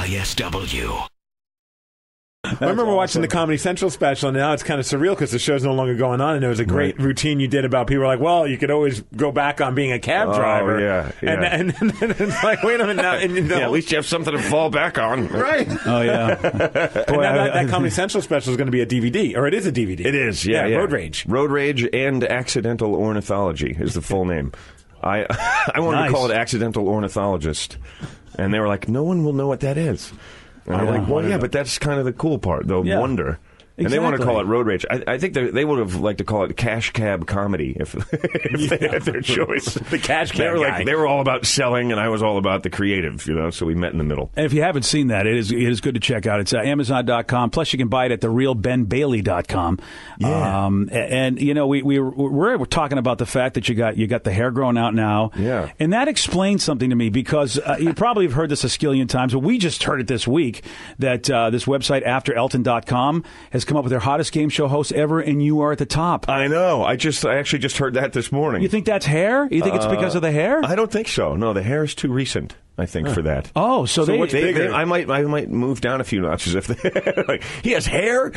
KISW. I remember watching the Comedy Central special, and now it's kind of surreal because the show's no longer going on, and there was a great routine you did about people were like, well, you could always go back on being a cab driver. Yeah. And it's like, wait a minute now. And, at least you have something to fall back on. Right. Oh, yeah. Boy, now that Comedy Central special is going to be a DVD, or it is a DVD. It is, yeah. Road Rage. Road Rage and Accidental Ornithology is the full name. I wanted to call it Accidental Ornithologist, and they were like, no one will know what that is. And I'm like, well, yeah, but that's kind of the cool part, the wonder. And they want to call it Road Rage. I think they would have liked to call it Cash Cab Comedy if they had their choice. The Cash Cab guy. They were all about selling, and I was all about the creative, so we met in the middle. And if you haven't seen that, it is good to check out. It's Amazon.com. Plus, you can buy it at therealbenbailey.com. Yeah. And we're talking about the fact that you got the hair growing out now. Yeah. And that explains something to me because you probably have heard this a skillion times, but we just heard it this week that this website, AfterElton.com, has come up with their hottest game show host ever, and you are at the top. I know. I actually just heard that this morning. You think that's hair? You think it's because of the hair? I don't think so. No, the hair is too recent, I think, for that. Oh, so what's bigger? I might move down a few notches if they he has hair.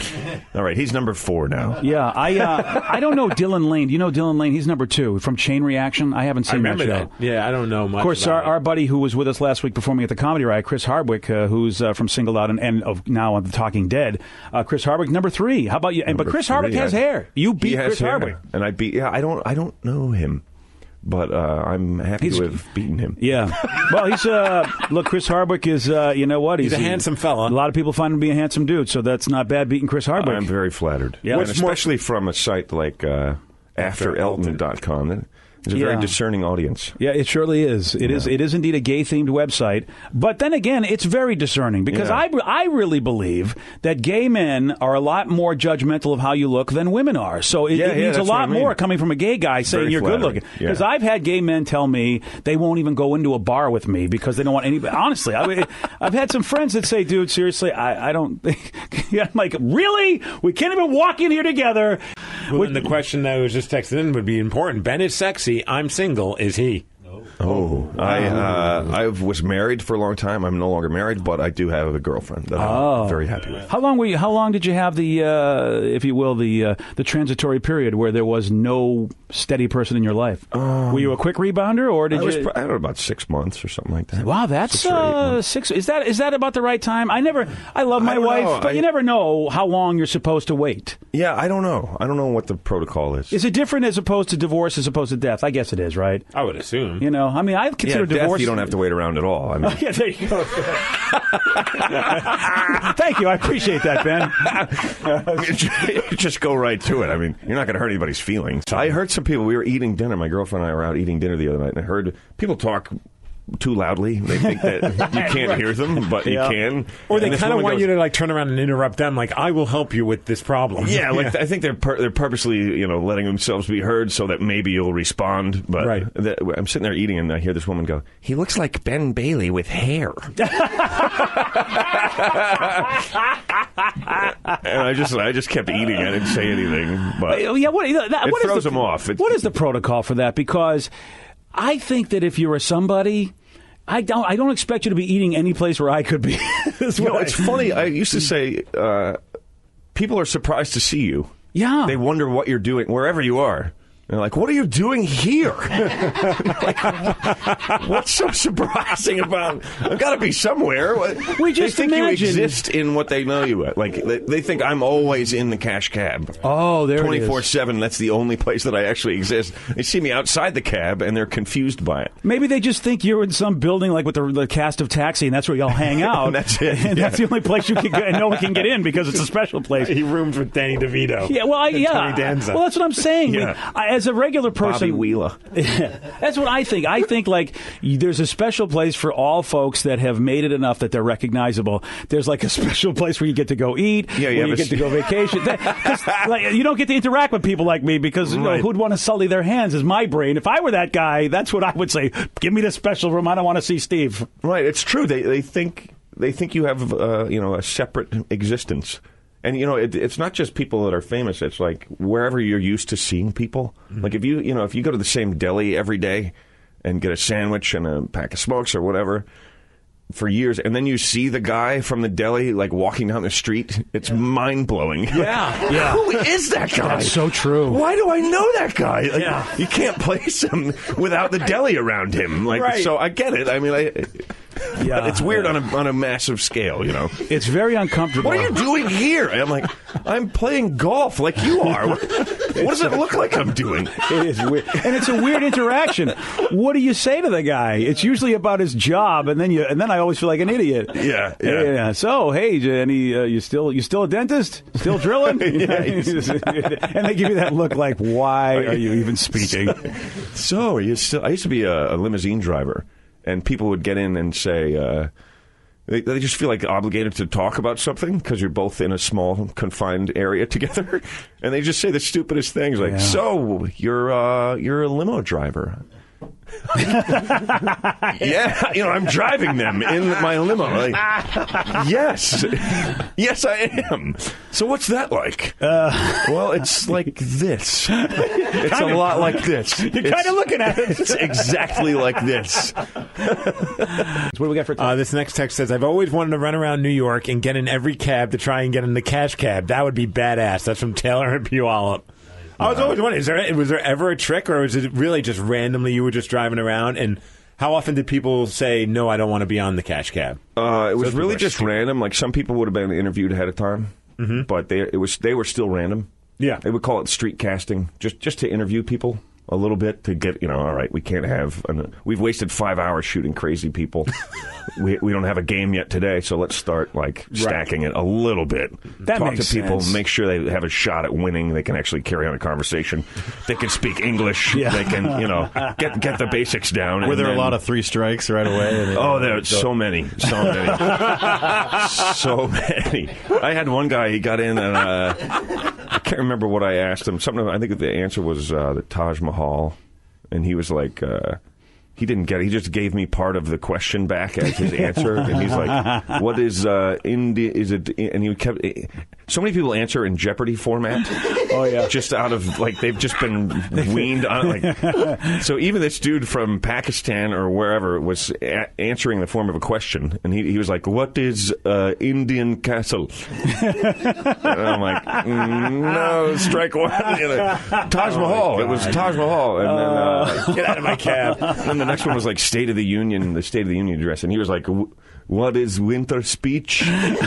All right, he's number 4 now. Yeah, I don't know Dylan Lane. Do you know Dylan Lane? He's number 2 from Chain Reaction. I haven't seen that show. That. Yeah, I don't know much. Of course, our buddy who was with us last week performing at the Comedy Riot, Chris Hardwick, who's from Singled Out and of now on The Talking Dead. Chris Hardwick, number 3. How about you? But Chris Hardwick has hair. You beat Chris Hardwick, and I beat. Yeah, I don't know him. But I'm happy to have beaten him. Yeah. Well, he's look, Chris Hardwick is you know what? He's a handsome fella. A lot of people find him to be a handsome dude, so that's not bad beating Chris Hardwick. I'm very flattered. Yeah. And especially from a site like AfterElton.com. It's a very discerning audience. Yeah, it surely is. It is indeed a gay-themed website. But then again, it's very discerning because I really believe that gay men are a lot more judgmental of how you look than women are. So it means a lot more coming from a gay guy saying you're good-looking. Because I've had gay men tell me they won't even go into a bar with me because they don't want anybody. Honestly, I've had some friends that say, dude, seriously, I don't think... I'm like, really? We can't even walk in here together. Well, and the question that was just texted in would be important. Ben is sexy. I'm single. Is he? I was married for a long time. I'm no longer married, but I do have a girlfriend that I'm very happy with. How long did you have the, if you will, the transitory period where there was no steady person in your life? Were you a quick rebounder, or did you? I don't know, about 6 months or something like that. Wow, that's 6. Is that about the right time? I love my wife, but you never know how long you're supposed to wait. Yeah, I don't know. I don't know what the protocol is. Is it different as opposed to divorce as opposed to death? I guess it is, right? I would assume. I consider divorce. Death, you don't have to wait around at all. Yeah, there you go. Thank you. I appreciate that, Ben. Just go right to it. I mean, you're not going to hurt anybody's feelings. I heard some people, we were eating dinner. My girlfriend and I were out eating dinner the other night, and I heard people talk too loudly. They think that you can't hear them, but you can. Or they kind of want you to turn around and interrupt them, like, I will help you with this problem. Yeah, I think they're purposely letting themselves be heard so that maybe you'll respond. But I'm sitting there eating, and I hear this woman go, "He looks like Ben Bailey with hair." And I just kept eating. I didn't say anything, but it throws them off. What is the protocol for that? Because I think that if you're a somebody, I don't expect you to be eating any place where I could be. It's funny. I used to say, people are surprised to see you. Yeah. They wonder what you're doing wherever you are. They're like, what are you doing here? What's so surprising about... I've got to be somewhere. We just they think imagine... you exist in what they know you at. Like, they think I'm always in the cash cab. Oh, there 24/7, that's the only place that I actually exist. They see me outside the cab, and they're confused by it. Maybe they just think you're in some building like with the cast of Taxi, and that's where y'all hang out. And that's it. And that's the only place you can go, and no one can get in because it's a special place. He rooms with Danny DeVito. Yeah, well, Tony Danza. Well, that's what I'm saying. As a regular person... Bobby Wheeler. That's what I think. I think, there's a special place for all folks that have made it enough that they're recognizable. There's, a special place where you get to go eat, where you get to go vacation. You don't get to interact with people like me because, who'd want to sully their hands is my brain. If I were that guy, that's what I would say. Give me the special room. I don't want to see Steve. Right. It's true. They think you have, a separate existence. And, it's not just people that are famous. It's like wherever you're used to seeing people. Mm-hmm. Like if you go to the same deli every day and get a sandwich and a pack of smokes or whatever, for years, and then you see the guy from the deli like walking down the street. It's mind-blowing. Yeah. Who is that guy? That's so true. Why do I know that guy? Like, you can't place him without the deli around him. Like, so I get it. I mean, it's weird on a massive scale, you know. It's very uncomfortable. What are you doing here? I'm like, I'm playing golf like you are. What does it look like I'm doing? It is weird. And it's a weird interaction. What do you say to the guy? It's usually about his job, and then I always feel like an idiot. Yeah. So, hey, Jenny, you still a dentist? Still drilling? And they give you that look like, why are you even speaking? So, I used to be a limousine driver, and people would get in and say, they just feel like obligated to talk about something because you're both in a small, confined area together, and they just say the stupidest things like, "So you're a limo driver." Yeah, I'm driving them in my limo. Like, yes, I am. So what's that like? Well, it's like this. It's a lot like this. You're kind of looking at it. It's exactly like this. What do we got for this next text says, I've always wanted to run around New York and get in every cab to try and get in the cash cab. That would be badass. That's from Taylor and Puyallup. I was always wondering, was there ever a trick, or was it really just randomly you were just driving around? And how often did people say, no, I don't want to be on the cash cab? It was really just random. Like, some people would have been interviewed ahead of time, but they were still random. Yeah. They would call it street casting, just to interview people a little bit, to get, all right, we can't have, we've wasted 5 hours shooting crazy people. we don't have a game yet today, so let's start, like, stacking it a little bit. That Talk makes to people, sense. make sure they have a shot at winning. They can actually carry on a conversation. They can speak English. Yeah. They can, get the basics down. Were there a lot of 3 strikes right away? There were so many. So many. I had one guy, he got in, and I can't remember what I asked him. I think the answer was the Taj Mahal, and he was like, he didn't get it. He just gave me part of the question back as his answer, and he's like, "What is India? Is it?" And he kept. So many people answer in Jeopardy format. Oh yeah, just out of they've just been weaned on. So even this dude from Pakistan or wherever was answering the form of a question, and he was like, "What is Indian castle?" And I'm like, "No, strike one." Taj Mahal. It was Taj Mahal, and then Get out of my cab. and the next one was like the State of the Union address, and he was like, "What is winter speech?" No,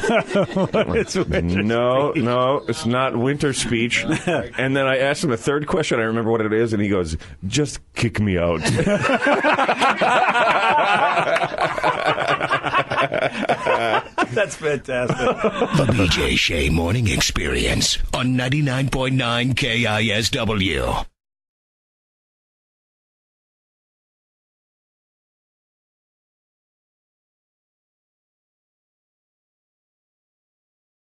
it's not winter speech. And then I asked him a third question. I remember what it is, and he goes, "Just kick me out." That's fantastic. The BJ Shea Morning Experience on 99.9 KISW.